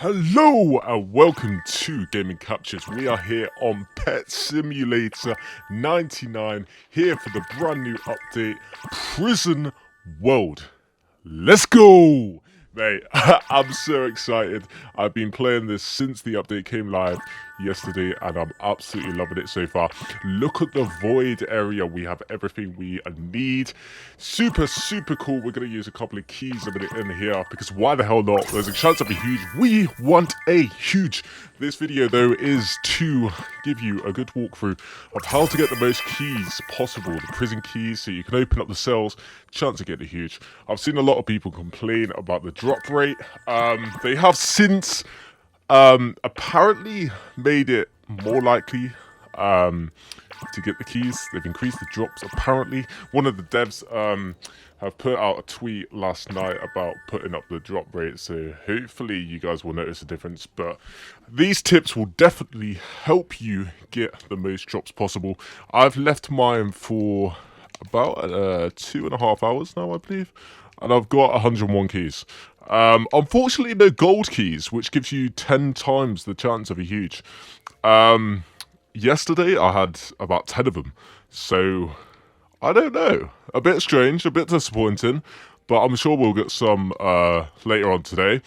Hello and welcome to Gaming Captures. We are here on Pet Simulator 99, here for the brand new update, Prison World. Let's go! Mate, I'm so excited. I've been playing this since the update came live yesterday and I'm absolutely loving it so far. Look at the void area. We have everything we need. Super cool. We're going to use a couple of keys a minute in here because why the hell not? There's a chance of a huge. We want a huge. This video though is to give you a good walkthrough of how to get the most keys possible, the prison keys, so you can open up the cells. Chance of getting a huge. I've seen a lot of people complain about the drop rate. They have since apparently made it more likely to get the keys. They've increased the drops apparently. One of the devs have put out a tweet last night about putting up the drop rate, so hopefully you guys will notice a difference. But these tips will definitely help you get the most drops possible. I've left mine for about 2.5 hours now, I believe, and I've got 101 keys. Unfortunately, no gold keys, which gives you 10 times the chance of a huge. Yesterday, I had about 10 of them, so I don't know. A bit strange, a bit disappointing, but I'm sure we'll get some later on today.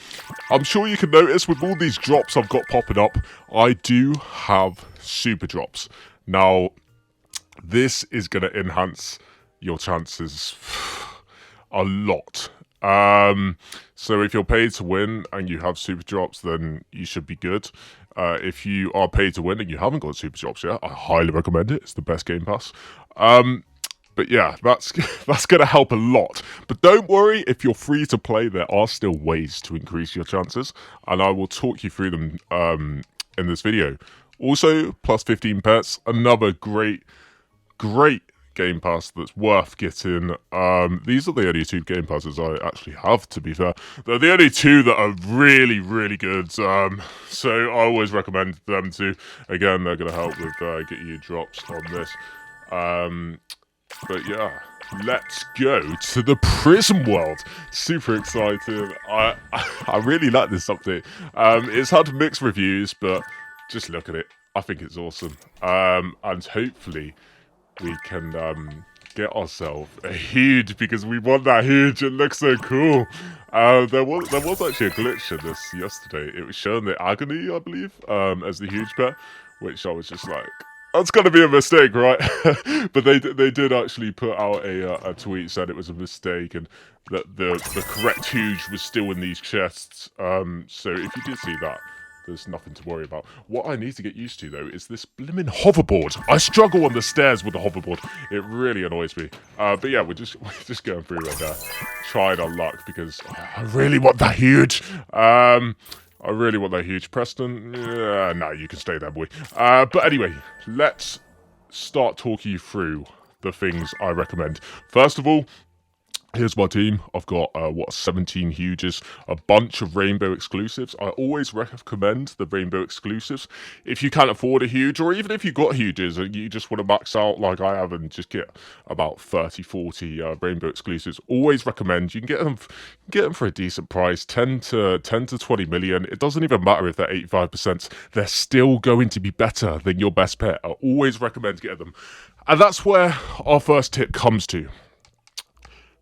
I'm sure you can notice with all these drops I've got popping up, I do have super drops. Now, this is going to enhance your chances a lot. So if you're paid to win and you have super drops, then you should be good. If you are paid to win and you haven't got super drops yet, I highly recommend it. It's the best game pass. But yeah, that's going to help a lot. But don't worry, if you're free to play, there are still ways to increase your chances, and I will talk you through them in this video. Also, plus 15 pets, another great game pass that's worth getting. These are the only two game passes I actually have, to be fair. They're the only two that are really good, so I always recommend them too. Again, they're going to help with getting you drops on this. But yeah, let's go to the prison world. Super excited. I really like this update. It's had mixed reviews, but just look at it. I think it's awesome. And hopefully we can get ourselves a huge, because we want that huge. It looks so cool. There was actually a glitch in this yesterday. It was showing the agony, I believe, as the huge pet, which I was just like, that's got to be a mistake, right? But they did actually put out a tweet saying it was a mistake and that the correct huge was still in these chests. So if you did see that, there's nothing to worry about. What I need to get used to, though, is this blimmin' hoverboard. I struggle on the stairs with the hoverboard. It really annoys me. But yeah, we're just going through right there, trying our luck, because I really want that huge. I really want that huge. Preston, no, you can stay there, boy. But anyway, let's start talking you through the things I recommend. First of all, here's my team. I've got, 17 huges, a bunch of rainbow exclusives. I always recommend the rainbow exclusives. If you can't afford a huge, or even if you've got huges and you just want to max out like I have and just get about 30, 40 rainbow exclusives, always recommend. You can get them for a decent price, 10 to 20 million. It doesn't even matter if they're 85%. They're still going to be better than your best pet. I always recommend getting them. And that's where our first tip comes to.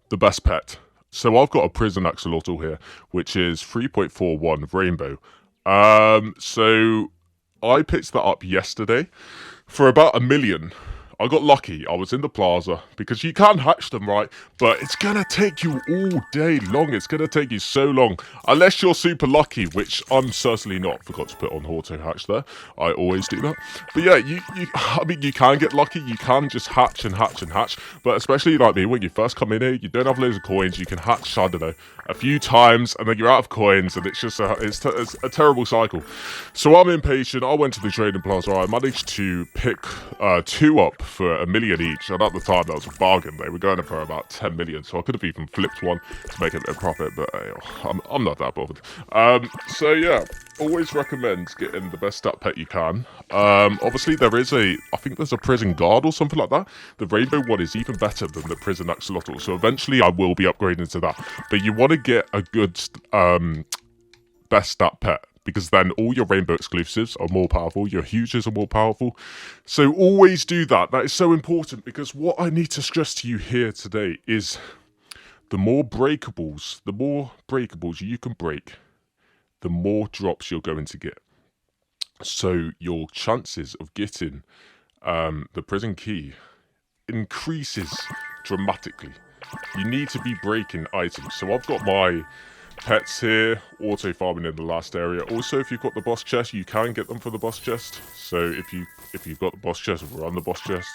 The best pet. So I've got a prison axolotl here, which is 3.41 rainbow. So I picked that up yesterday for about 1 million. I got lucky. I was in the plaza, because you can hatch them, right? But it's going to take you all day long. It's going to take you so long. Unless you're super lucky, which I'm certainly not. Forgot to put on auto hatch there. I always do that. But yeah, I mean, you can get lucky. You can just hatch and hatch and hatch. But especially like me, when you first come in here, you don't have loads of coins. You can hatch, I don't know, a few times, and then you're out of coins, and it's just it's a terrible cycle. So I'm impatient. I went to the trading plaza. I managed to pick 2 up for 1 million each, and at the time that was a bargain. They were going for about 10 million, so I could have even flipped one to make a bit of profit, but I'm not that bothered. So yeah, always recommend getting the best stat pet you can. Obviously there is I think there's a prison guard or something like that. The rainbow one is even better than the prison axolotl, so eventually I will be upgrading to that. But you want to get a good best stat pet, because then all your rainbow exclusives are more powerful, your huges are more powerful. So always do that. That is so important, because what I need to stress to you here today is the more breakables you can break, the more drops you're going to get. So your chances of getting the prison key increases dramatically. You need to be breaking items. So I've got my pets here, auto farming in the last area. Also, if you've got the boss chest, you can get them for the boss chest. So if you've got the boss chest, run the boss chest.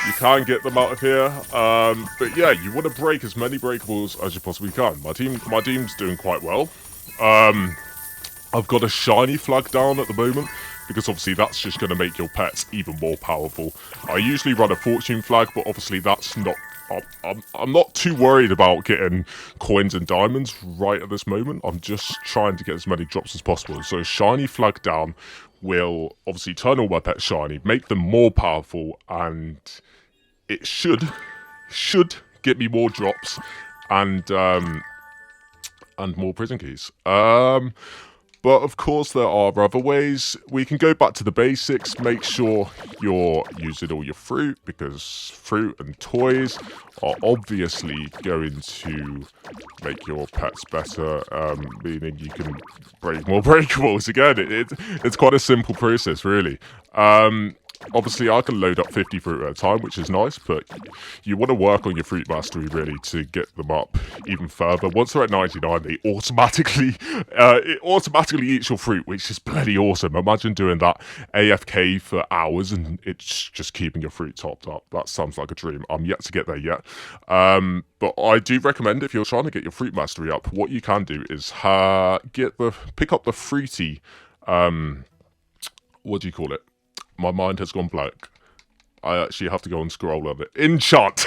You can get them out of here. But yeah, you want to break as many breakables as you possibly can. My team's doing quite well. I've got a shiny flag down at the moment, because obviously that's just going to make your pets even more powerful. I usually run a fortune flag, but obviously that's not... I'm not too worried about getting coins and diamonds right at this moment. I'm just trying to get as many drops as possible. So shiny flag down will obviously turn all my pets shiny, make them more powerful, and it should get me more drops and more prison keys. But of course there are other ways. We can go back to the basics. Make sure you're using all your fruit, because fruit and toys are obviously going to make your pets better, meaning you can break more breakables. Again, it's quite a simple process, really. Obviously, I can load up 50 fruit at a time, which is nice, but you want to work on your fruit mastery, really, to get them up even further. Once they're at 99, they automatically eats your fruit, which is bloody awesome. Imagine doing that AFK for hours, and it's just keeping your fruit topped up. That sounds like a dream. I'm yet to get there yet. But I do recommend, if you're trying to get your fruit mastery up, what you can do is pick up the fruity, what do you call it? My mind has gone blank. I actually have to go and scroll on it. Enchant!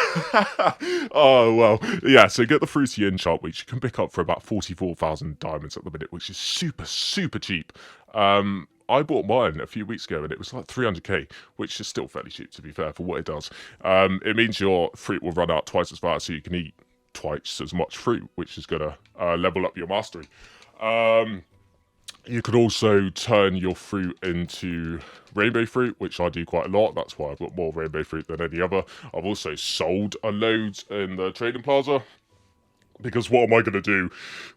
Oh, well. Yeah, so get the fruity enchant, which you can pick up for about 44,000 diamonds at the minute, which is super, super cheap. I bought mine a few weeks ago, and it was like 300k, which is still fairly cheap, to be fair, for what it does. It means your fruit will run out twice as fast, so you can eat twice as much fruit, which is going to level up your mastery. You could also turn your fruit into rainbow fruit, which I do quite a lot. That's why I've got more rainbow fruit than any other. I've also sold a load in the trading plaza, because what am I going to do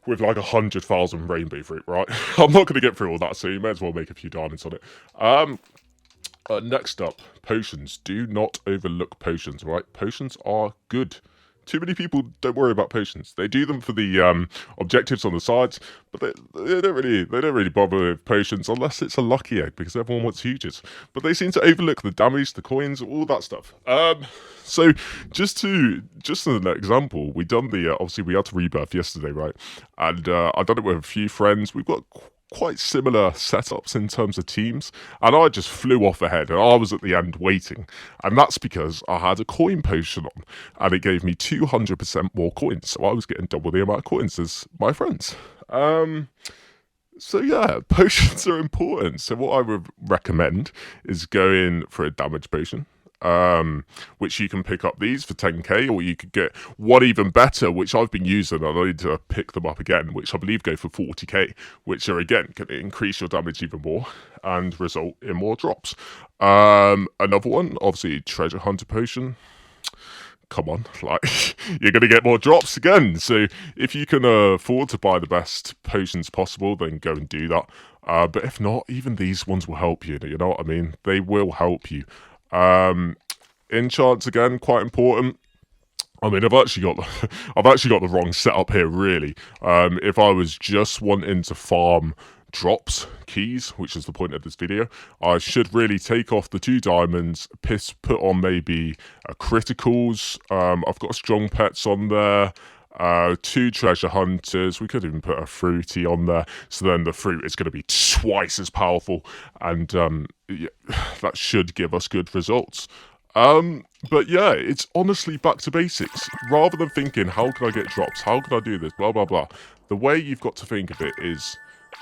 with like 100,000 rainbow fruit, right? I'm not going to get through all that, so you may as well make a few diamonds on it. Next up, potions. Do not overlook potions, right? Potions are good. Too many people don't worry about potions. They do them for the objectives on the sides, but they don't really bother with potions unless it's a lucky egg, because everyone wants huges. But they seem to overlook the damage, the coins, all that stuff. So just as an example, we done the obviously we had to rebirth yesterday, right? And I done it with a few friends. We've got quite similar setups in terms of teams, and I just flew off ahead, and I was at the end waiting, and that's because I had a coin potion on, and it gave me 200% more coins, so I was getting double the amount of coins as my friends. So yeah, potions are important. So what I would recommend is going for a damage potion, which you can pick up these for 10k, or you could get one even better, which I've been using, and I need to pick them up again, which I believe go for 40k, which are again going to increase your damage even more and result in more drops. Another one, obviously, treasure hunter potion. Come on, like, you're going to get more drops again. So if you can afford to buy the best potions possible, then go and do that. But if not, even these ones will help you. You know what I mean? They will help you. Enchants again, quite important. I mean, I've actually got the wrong setup here, really. If I was just wanting to farm drops, keys, which is the point of this video, I should really take off the 2 diamonds, put on maybe criticals. I've got strong pets on there. 2 treasure hunters. We could even put a fruity on there, so then the fruit is going to be twice as powerful, and yeah, that should give us good results. But yeah, it's honestly back to basics. Rather than thinking, how can I get drops? How can I do this? Blah, blah, blah. The way you've got to think of it is,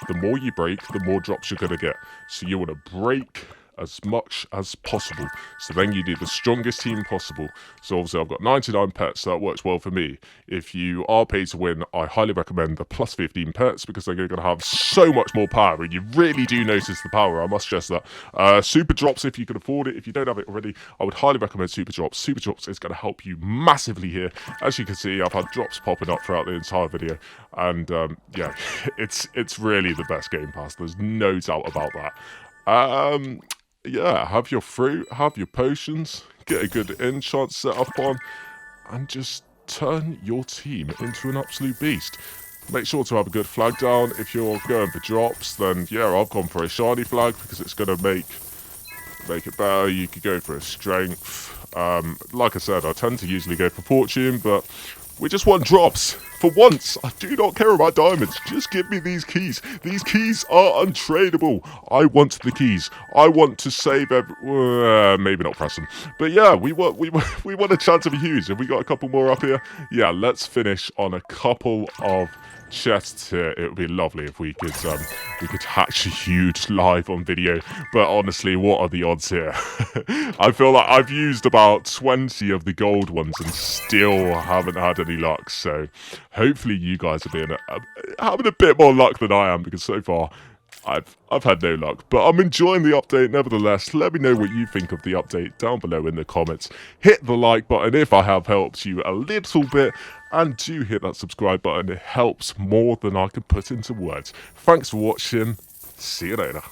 the more you break, the more drops you're going to get. So you want to break as much as possible. So then you do the strongest team possible. So obviously I've got 99 pets, so that works well for me. If you are paid to win, I highly recommend the plus 15 pets because they're going to have so much more power, and you really do notice the power, I must stress that. Super drops if you can afford it. If you don't have it already, I would highly recommend super drops. Super drops is going to help you massively here. As you can see, I've had drops popping up throughout the entire video, and yeah, it's really the best game pass. There's no doubt about that. Yeah, have your fruit, have your potions, get a good enchant set up on, and just turn your team into an absolute beast. Make sure to have a good flag down. If you're going for drops, then yeah, I've gone for a shiny flag because it's going to make it better. You could go for a strength. Like I said, I tend to usually go for fortune, but we just want drops. For once, I do not care about diamonds. Just give me these keys. These keys are untradeable. I want the keys. I want to save maybe not press them. But yeah, we want a chance of a huge. Have we got a couple more up here? Yeah, let's finish on a couple of chests here. It would be lovely if we could hatch a huge live on video, but honestly, what are the odds here? I feel like I've used about 20 of the gold ones and still haven't had any luck, so hopefully you guys are having a bit more luck than I am, because so far I've had no luck, but I'm enjoying the update nevertheless. Let me know what you think of the update down below in the comments. Hit the like button if I have helped you a little bit, and do hit that subscribe button. It helps more than I can put into words. Thanks for watching. See you later.